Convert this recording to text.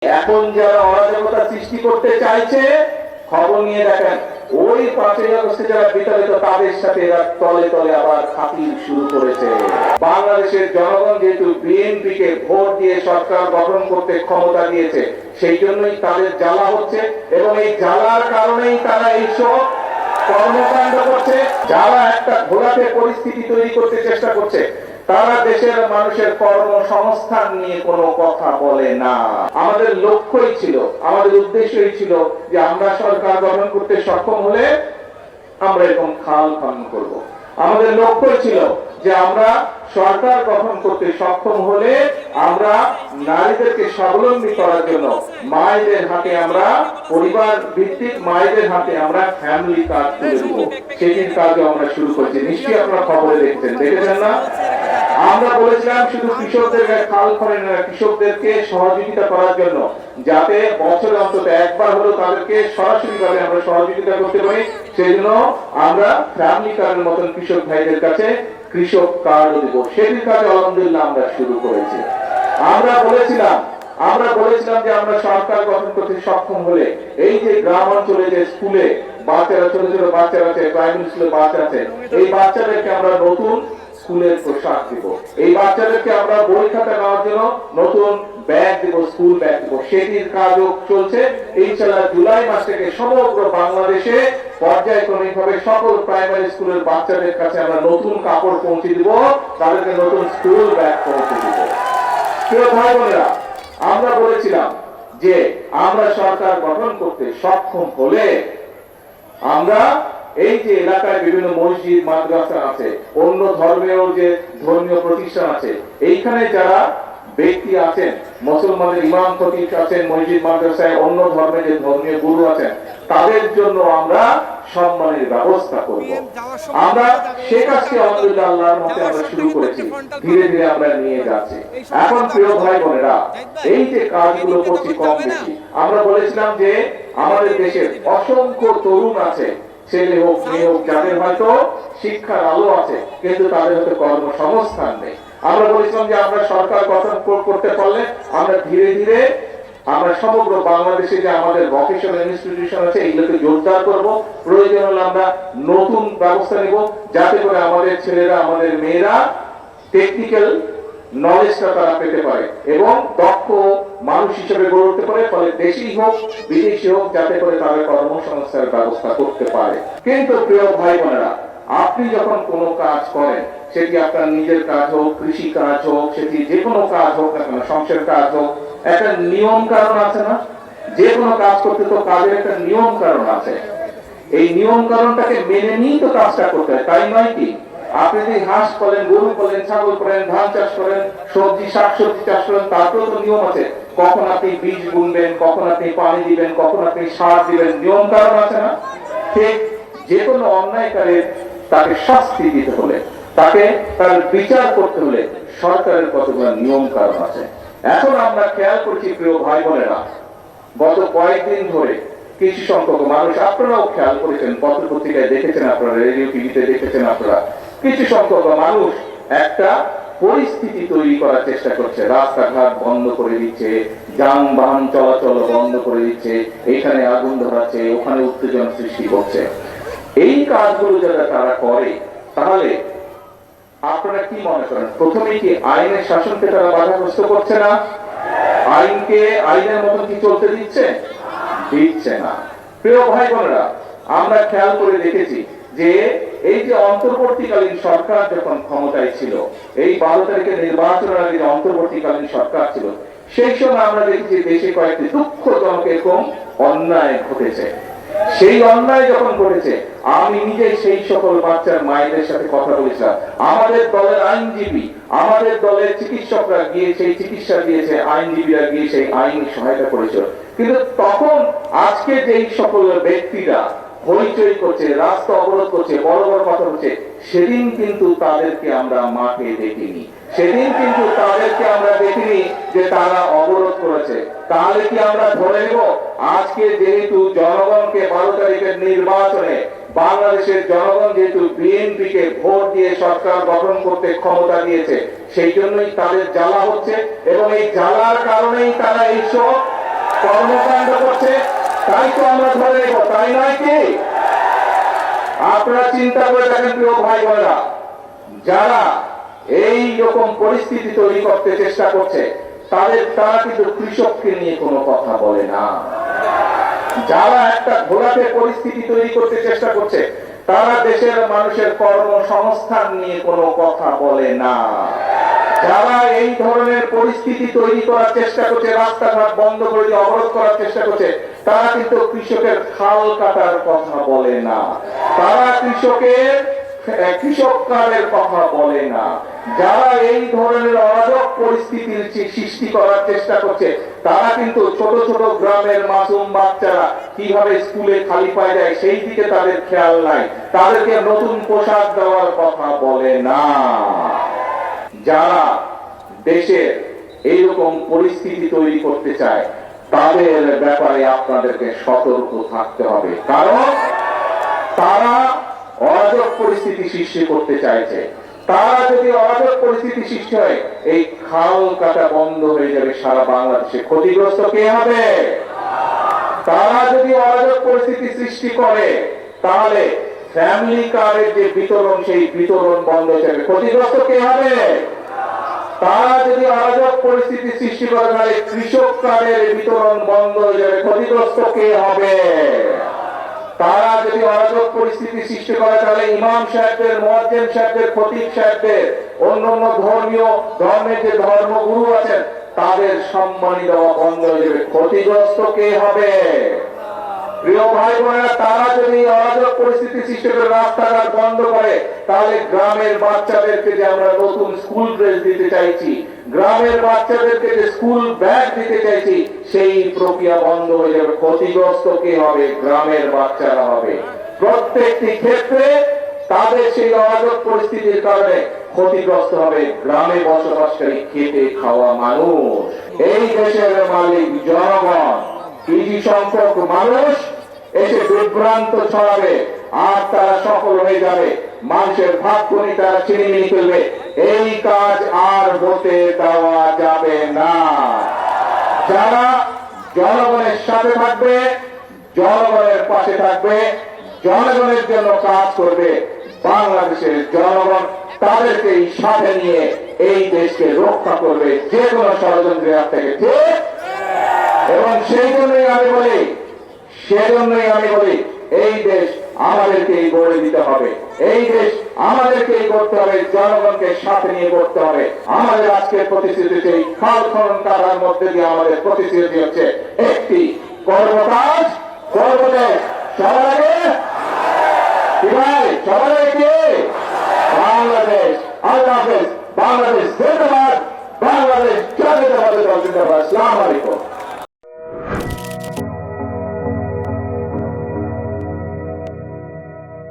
এখন যারা অরাজকতা সৃষ্টি করতে চাইছে, খবর নিয়ে দেখেন ওই 5ই আগস্টে যারা বিতাড়িত তাদের সাথে এরা তলে তলে আবার খাতির শুরু করেছে। বাংলাদেশের জনগণ যেহেতু বিএনপিকে ভোট দিয়ে সরকার গঠন করতে ক্ষমতা দিয়েছে, সেই জন্যই তাদের জ্বালা হচ্ছে এবং এই জ্বালার কারণেই তারা এইসব কর্মকাণ্ড করছে। যারা একটা ঘোলাটে পরিস্থিতি তৈরি করতে চেষ্টা করছে, তারা দেশের মানুষের কর্মসংস্থান নিয়ে কোনো কথা বলে না। আমাদের লক্ষ্যই ছিল, আমাদের উদ্দেশ্যই ছিল যে আমরা সরকার গঠন করতে সক্ষম হলে আমরা এরকম খাল খনন করব। আমাদের লক্ষ্য ছিল যে আমরা সরকার গঠন করতে সক্ষম হলে আমরা নারীদেরকে স্বাবলম্বী করার জন্য মায়েদের হাতে আমরা পরিবার ভিত্তিক মায়েদের হাতে আমরা ফ্যামিলি কার্ড তুলে দেব। সেটির কাজও আমরা শুরু করেছি। নিশ্চয়ই আপনারা খবরে দেখেছেন না? আমরা বলেছিলাম শুধু কৃষকদের খাল খনন না, কৃষকদেরকে সহযোগিতা করার জন্য যাতে বছরে অন্তত একবার হলেও তাদেরকে সরাসরি ভাবে আমরা সহযোগিতা করতে পারি, সেই জন্য আমরা ফ্যামিলি কার্ডের মতন কৃষক ভাইদের কাছে কৃষক কার্ড দেব। সেটির কাজে আলহামদুলিল্লাহ আমরা শুরু করেছি। আমরা বলেছিলাম যে আমরা সরকার গঠন করতে সক্ষম হলে এই যে গ্রাম অঞ্চলে যে স্কুলে বাচ্চারা, ছোট ছোট বাচ্চারা আছে, প্রাইমারি স্কুলে বাচ্চা আছে, এই বাচ্চাদেরকে আমরা নতুন স্কুলের পোশাক দিব। এই বাচ্চাদেরকে আমরা বই খাতা নেওয়ার জন্য নতুন ব্যাগ দিব, স্কুল ব্যাগ দিব। সেটির কাজও চলছে। ইনশাআল্লাহ জুলাই মাস থেকে সমগ্র বাংলাদেশে পর্যায়ক্রমিক ভাবে সকল প্রাইমারি স্কুলের বাচ্চাদের কাছে আমরা নতুন কাপড় পৌঁছে দিব, তাদেরকে নতুন স্কুল ব্যাগ পৌঁছে দিব। প্রিয় ভাই বোনেরা, আমরা বলেছিলাম যে আমরা সরকার গঠন করতে সক্ষম হলে আমরা এই যে এলাকায় বিভিন্ন মসজিদ মাদ্রাসা আছে, অন্য ধর্মেও যে ধর্মীয় প্রতিষ্ঠান আছে, এইখানে যারা ব্যক্তি আছেন, মুসলমানের ইমাম খতিব আছেন, মসজিদ মাদ্রাসায় অন্য ধর্মের যে ধর্মীয় গুরু আছেন, তাদের জন্য আমরা সম্মানের ব্যবস্থা করব। আমরা সে কাজটি আলহামদুলিল্লাহ আল্লাহর মতে আমরা শুরু করেছি, ধীরে ধীরে আমরা নিয়ে যাচ্ছি। এখন প্রিয় ভাই বোনেরা, এই যে কাজগুলো করছি কম বেশি, আমরা বলেছিলাম যে আমাদের দেশের অসংখ্য তরুণ আছে, ছেলে হোক মেয়ে হোক, যাদের হয়তো শিক্ষার আলো আছে কিন্তু তাদের হয়তো কর্মসংস্থান নেই। আমরা বলেছিলাম যে আমরা সরকার গঠন করতে পারলে আমরা ধীরে ধীরে আমরা সমগ্র বাংলাদেশে যে আমাদের ভোকেশনাল ইনস্টিটিউশন আছে এগুলোকে জোরদার করব। প্রয়োজন হলে আমরা নতুন ব্যবস্থা নেব যাতে করে আমাদের ছেলেরা, আমাদের মেয়েরা টেকনিক্যাল নলেজটা তারা পেতে পারে এবং দক্ষ মানুষ হিসেবে গড়ে উঠতে পারে। ফলে দেশি হোক বিদেশি হোক, যাতে করে তারা কর্মসংস্থানের ব্যবস্থা করতে পারে। কিন্তু প্রিয় ভাই বোনেরা, আপনি যখন কোনো কাজ করেন, সেটি আপনার নিজের কাজ হোক, কৃষি কাজ হোক, সেটি যে কোনো কাজ হোক না কেন, সংসারের কাজ হোক, একটা নিয়ম কারণ আছে না? যে কোনো কাজ করতে তো কাজের একটা নিয়ম কারণ আছে। এই নিয়ম কারণটাকে মেনে নিয়েই তো কাজটা করতে হয়, তাই নয় কি? আপনি যদি হাঁস পালেন, গরু পালেন, ছাগল পালেন, ধান চাষ করেন, সবজি শাকসবজি চাষ করেন, তারপরেও তো নিয়ম আছে। কখন আপনি বীজ বুনবেন, কখন আপনি পানি দিবেন, কখন আপনি সার দিবেন, নিয়ম কারণ আছে না? ঠিক যে কোনো অন্যায়কারীর তাকে শাস্তি দিতে হলে, তাকে তার বিচার করতে হলে সরকারের কতগুলো নিয়ম কারণ আছে। এখন আমরা খেয়াল করছি প্রিয় ভাই বোনেরা, গত কয়েকদিন ধরে কিছু সংখ্যক মানুষ, আপনারাও খেয়াল করেছেন, পত্র পত্রিকায় দেখেছেন, আপনারা রেডিও টিভিতে দেখেছেন, আপনারা কিছু সংখ্যক মানুষ একটা পরিস্থিতি তৈরি করার চেষ্টা করছে। রাস্তাঘাট বন্ধ করে দিচ্ছে, যানবাহন চলাচল বন্ধ করে দিচ্ছে, এখানে আগুন ধরাচ্ছে, ওখানে উত্তেজনা সৃষ্টি করছে। এই কাজগুলো যারা তারা করে, তাহলে আপনারা কি মনে করেন, প্রথমে কি আইনের শাসনকে তারা বাধাগ্রস্ত করছে না? আইনকে আইনের মতন কি চলতে দিচ্ছে না। প্রিয় ভাই বোনেরা, আমরা খেয়াল করে দেখেছি যে এই যে অন্তর্বর্তীকালীন সরকার যখন ক্ষমতায় ছিল, এই 12 তারিখের নির্বাচনের আগে যে অন্তর্বর্তীকালীন সরকার ছিল, সেই সময় আমরা দেখেছি দেশে কয়েকটি দুঃখজনক এরকম অন্যায় ঘটেছে। সেই অন্যায় যখন ঘটেছে, আমি নিজে সেই সকল বাচ্চার মায়েদের সাথে কথা বলেছিলাম। আমাদের দলের আইনজীবী, আমাদের দলের চিকিৎসকরা গিয়ে সেই চিকিৎসা দিয়েছে, আইনজীবীরা গিয়ে সেই আইনি সহায়তা করেছিল। কিন্তু তখন আজকে যেই সকল ব্যক্তিরা হইচই করছে, রাস্তা অবরোধ করছে, বড় বড় কথা হচ্ছে, সেদিন কিন্তু তাদেরকে আমরা মাঠে দেখিনি। সেদিন কিন্তু তাদেরকে আমরা দেখিনি যে তারা অবরোধ করেছে। তাহলে কি আমরা ধরে নেব আজকে যেহেতু জনগণকে 12 তারিখের নির্বাচনে বাংলাদেশের জনগণ যেহেতু বিএনপিকে ভোট দিয়ে সরকার গঠন করতে ক্ষমতা দিয়েছে, সেই জন্যই তাদের জ্বালা হচ্ছে এবং এই জ্বালার কারণেই তারা এইসব কর্মকাণ্ড করছে, তাই তো আমরা ধরে নেব, তাই নয় কি? আপনারা চিন্তা করে দেখেন প্রিয় ভাই বোনেরা, যারা এই রকম পরিস্থিতি তৈরি করতে চেষ্টা করছে তারা কিন্তু কৃষককে নিয়ে কোনো কথা বলে না। যারা একটা ঘোলাটে পরিস্থিতি তৈরি করতে চেষ্টা করছে তারা দেশের মানুষের কর্মসংস্থান নিয়ে কোনো কথা বলে না। যারা এই ধরনের পরিস্থিতি তৈরি করার চেষ্টা করছে, রাস্তাঘাট বন্ধ করে দিয়ে অবরোধ করার চেষ্টা করছে, তারা কিন্তু কৃষকের খাল কাটার কথা বলে না, তারা কৃষক কার্ডের কথা বলে না। যারা এই ধরনের অরাজক পরিস্থিতির সৃষ্টি করার চেষ্টা করছে তারা কিন্তু ছোট ছোট গ্রামের মাসুম বাচ্চারা কিভাবে স্কুলে খালি পায় যায় সেই দিকে তাদের খেয়াল নাই, তাদেরকে নতুন পোশাক দেওয়ার কথা বলে না। যারা দেশের এইরকম পরিস্থিতি তৈরি করতে চায় তাদের ব্যাপারে আপনাদেরকে সতর্ক থাকতে হবে, কারণ তারা অরাজক পরিস্থিতি সৃষ্টি করতে চাইছে। তারা যদি অরাজক পরিস্থিতি সৃষ্টি হয়, এই খাল কাটা বন্ধ হয়ে যাবে সারা বাংলাদেশে। ক্ষতিগ্রস্ত কে হবে? তারা যদি অরাজক পরিস্থিতি সৃষ্টি করে তাহলে ফ্যামিলি কার্ডের যে বিতরণ সেই বিতরণ বন্ধ হয়ে যাবে। ক্ষতিগ্রস্ত কে হবে? তারা যদি অরাজক পরিস্থিতি সৃষ্টি করে তাহলে কৃষক কার্ডের বিতরণ বন্ধ হয়ে যাবে। ক্ষতিগ্রস্ত কে হবে? তারা যদি অরাজক পরিস্থিতি সৃষ্টি করে তাহলে ইমাম সাহেবদের, মুয়াজ্জিন সাহেবদের, খতিব সাহেবদের, অন্যান্য ধর্মের যে ধর্মগুরু আছেন তাদের সম্মানী দেওয়া বন্ধ হয়ে যাবে। ক্ষতিগ্রস্ত কে হবে? প্রিয় ভাই বোনেরা, তারা যদি অরাজক পরিস্থিতি সৃষ্টি করে রাস্তাঘাট বন্ধ করে তাহলে গ্রামের বাচ্চাদেরকে যে আমরা নতুন স্কুল ড্রেস দিতে চাইছি, গ্রামের বাচ্চাদেরকে যে স্কুল ব্যাগ দিতে চাইছি, সেই প্রক্রিয়া বন্ধ হয়ে যাবে। ক্ষতিগ্রস্ত কে হবে? গ্রামের বাচ্চারা হবে। প্রত্যেকটি ক্ষেত্রে তাদের সেই অরাজক পরিস্থিতির কারণে ক্ষতিগ্রস্ত হবে গ্রামে বসবাসকারী খেটে খাওয়া মানুষ। এই দেশের মালিক জনগণ। কিছু সংখ্যক মানুষ এসে বিভ্রান্ত ছড়াবে আর তারা সফল হয়ে যাবে, মানুষের ভাগ্য নিয়ে তারা ছিনিমিনি করবে। এই কাজ আর হতে দেওয়া যাবে না। যারা জনগণের সাথে থাকবে, জনগণের পাশে থাকবে, জনগণের জন্য কাজ করবে, বাংলাদেশের জনগণ তাদেরকে সাথে নিয়ে এই দেশকে রক্ষা করবে যে কোনো ষড়যন্ত্রের হাত থেকে। ঠিক? এবং সেজন্যই আমি বলি এই দেশ আমাদেরকেই গড়ে দিতে হবে, এই দেশ আমাদেরকেই করতে হবে, জনগণকে সাথে নিয়ে করতে হবে। আমাদের আজকের প্রতিশ্রুতি এই খাল খনন কাটার মধ্যে দিয়ে আমাদের প্রতিশ্রুতি হচ্ছে একটি কর্মকাজ, কর্মদেশ। সবার আগে সবার আগে বাংলাদেশ। আল্লাহ হাফেজ। বাংলাদেশ জিন্দাবাদ। বাংলাদেশ জাতীয়তাবাদী দল জিন্দাবাদ। আসসালামু আলাইকুম।